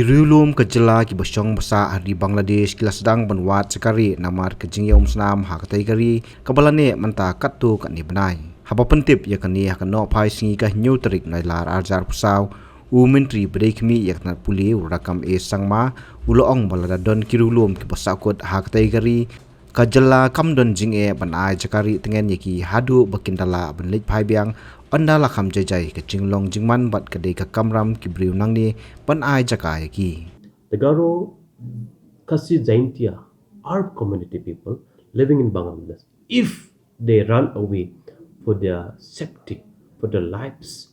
Riewlum ke jela ki bosong basa di Bangladesh kila sedang benwat sekari namar ke jingyom snam ha katai kari kabalane menta katu kan ni benai haba pentip ya kan ni ha no pai singi ka new trik nai lar arjar pusau u menteri brekmi yak na puli Rakkam sangma uloong balada don Riewlum ki bosakut ha katai kari ka jela kam don jingye banai jakari tengen yaki hadu bakindala benlit Pdiang Andala kham jai ke jinglong jingman bat kadai ka kamram ki briu nang ni pan ai Jaka ki. The Garo Kasi Jaintia are community people living in Bangladesh. If they run away for their safety, for their lives,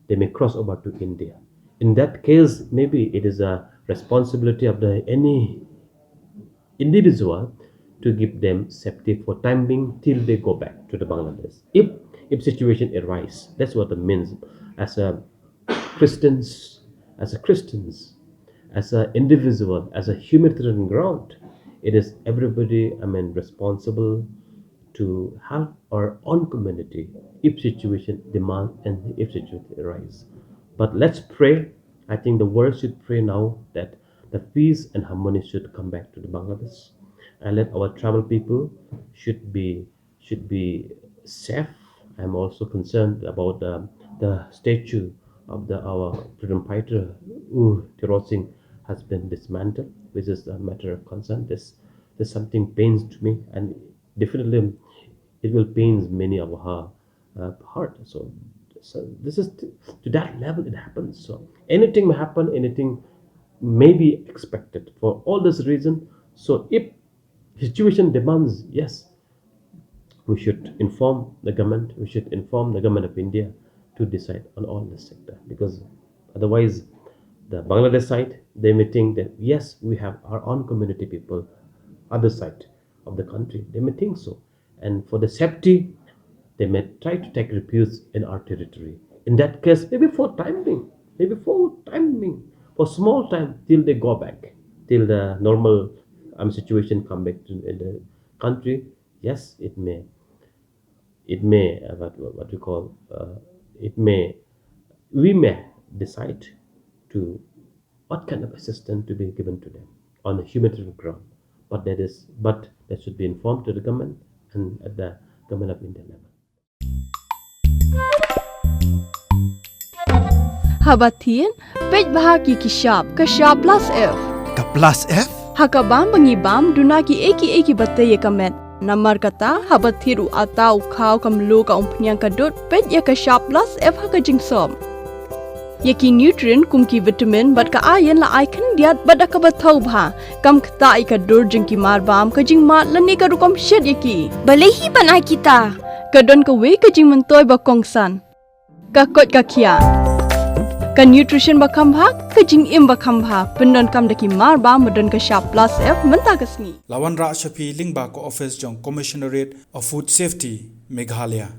they may cross over to India. In that case, maybe it is a responsibility of any individual to give them safety for time being till they go back to the Bangladesh. If situation arises, that's what it means. As a Christians, as an individual, as a humanitarian ground, it is everybody, responsible to help our own community if situation demand and if situation arises. But let's pray. I think the world should pray now that the peace and harmony should come back to the Bangladesh, and let our tribal people should be safe. I'm also concerned about the statue of our freedom fighter Kyrwoh has been dismantled, which is a matter of concern. There's something pains to me, and definitely it will pains many of her heart. So this is to that level it happens. So anything may happen, anything may be expected for all this reason. So if situation demands, yes, we should inform the government. We should inform the government of India to decide on all this sector, because otherwise the Bangladesh side, they may think that yes, we have our own community people, other side of the country, they may think so, and for the safety they may try to take refuge in our territory. In that case, maybe for time being, for small time till they go back, till the normal situation come back to in the country. Yes, it may we may decide to what kind of assistance to be given to them on a humanitarian ground, but that should be informed to the government and at the government of India level. Habatin pej bahagi kishab plus F Ka plus F hakabam bangibam dunaki eki batte yekamet Namar kata habat thiru atau kau kamlu ka Pdiang kadut pet ya ka sharp plus F ha ka jingsom. Yaki nutrient kum ki vitamin bat ka iron la icon diat bat ka bathau bha kam khta I ka dur jing ki mar bam ka jing mat lani ka rukom shed yaki. Balehi banai kita. Ka don ka we ka jing mentoy ba kongsan. Ka kot ka kia. Ka nutrition ba khambha ka jing im ba khambha pendon kam daki mar ba modon ka sharp plus F menta kasni Lawan Ra Shafi Lingba ko office jong Commissionerate of Food Safety Meghalaya